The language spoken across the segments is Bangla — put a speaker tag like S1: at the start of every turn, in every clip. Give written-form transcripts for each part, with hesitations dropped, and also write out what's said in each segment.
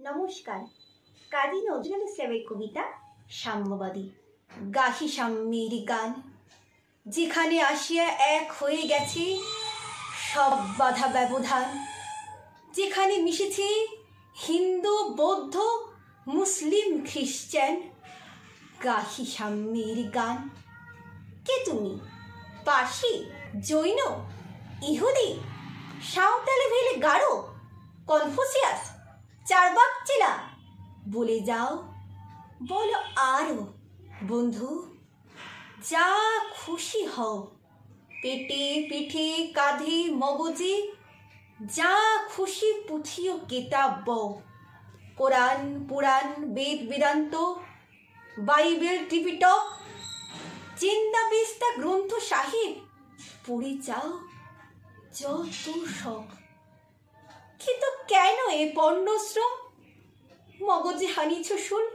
S1: নমস্কার। কাজী নজরুল ইসলামের কবিতা সাম্যবাদী। গাহি সাম্যের গান, যেখানে আসিয়া এক হয়ে গেছে সব বাধা ব্যবধান, যেখানে মিশেছে হিন্দু, বৌদ্ধ, মুসলিম, খ্রিস্টান। গাহি সাম্যের গান। কে তুমি? পার্সি, জৈন, ইহুদি, সাঁওতালি, ভেলে, গারো, কনফুসিয়াস, চারবাক চেলা? বলে যাও, বলো আরো বন্ধু, যা খুশি হও। পেটে, পিঠে, কাঁধে, মগজে, যা খুশি পুঁথিও কেতাব বও। কোরআন, পুরাণ, বেদ, বেদান্ত, বাইবেল, ত্রিপিটক, চিন্তা বিস্তা গ্রন্থ সাহিব পড়ে যাও যত শখ। কিন্তু কেন এ পণ্যশ্রম? মগজে হানিছ শুল,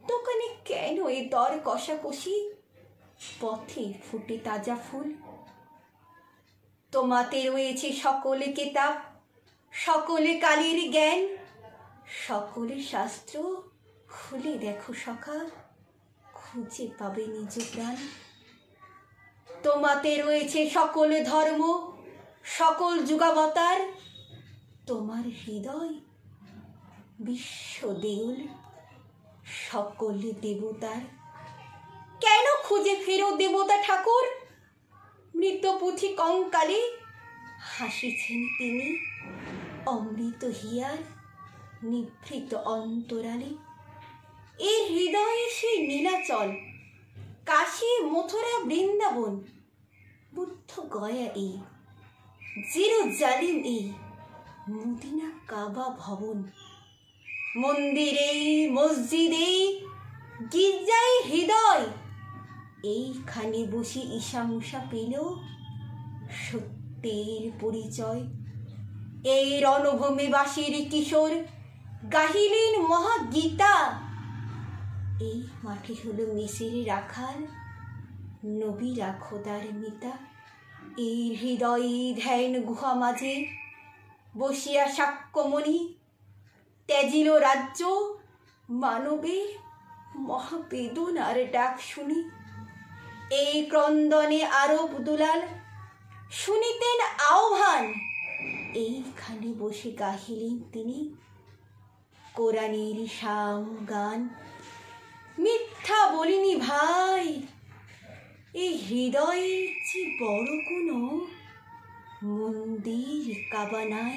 S1: দোকানে কেন এ দর কষাকষি? পথে ফুটে তাজা ফুল। তোমাতে রয়েছে সকলে কেতাব, সকলে কালের জ্ঞান, সকলে শাস্ত্র। খুলে দেখো সখা, খুঁজে পাবে নিজ প্রাণ। তোমাতে রয়েছে সকল ধর্ম, সকল যুগাবতার। তোমার হৃদয় বিশ্ব দেউল, সকলে দেবতার। কেন খুঁজে ফেরো দেবতা ঠাকুর? মৃত পুঁথি কঙ্কালে হাসিছেন তিনি, অমৃত হিয়ার নিভৃত অন্তরালে। এর হৃদয়ে সেই নীলাচল, কাশী, মথুরা, বৃন্দাবন, বুদ্ধ গয়া, এই জেরুজালেম, এই মদিনা, কাবা ভবন। মন্দিরে, মসজিদে, গির্জায় হৃদয়, এইখানে বসে ঈশামুষা পেল সত্যের পরিচয়। এই রণভূমি বাসীর কিশোর গাহিলেন মহাগীতা। এই মাটি হলো মেসের রাখাল, নবীরা খোদার মিতা। এই হৃদয়ে ধ্যান গুহা মাঝে বসিয়া সাক্ষ্যমণি ত্যাজিল রাজ্য মানবের মহাবেদনার ডাক শুনি। এই ক্রন্দনে আরব দুলাল শুনিতেন আহ্বান, এইখানে বসে গাহিলেন তিনি কোরআনের শাম গান। মিথ্যা বলিনি ভাই, এই হৃদয়ের যে বড় কোনো মন্দির কাবা নাই।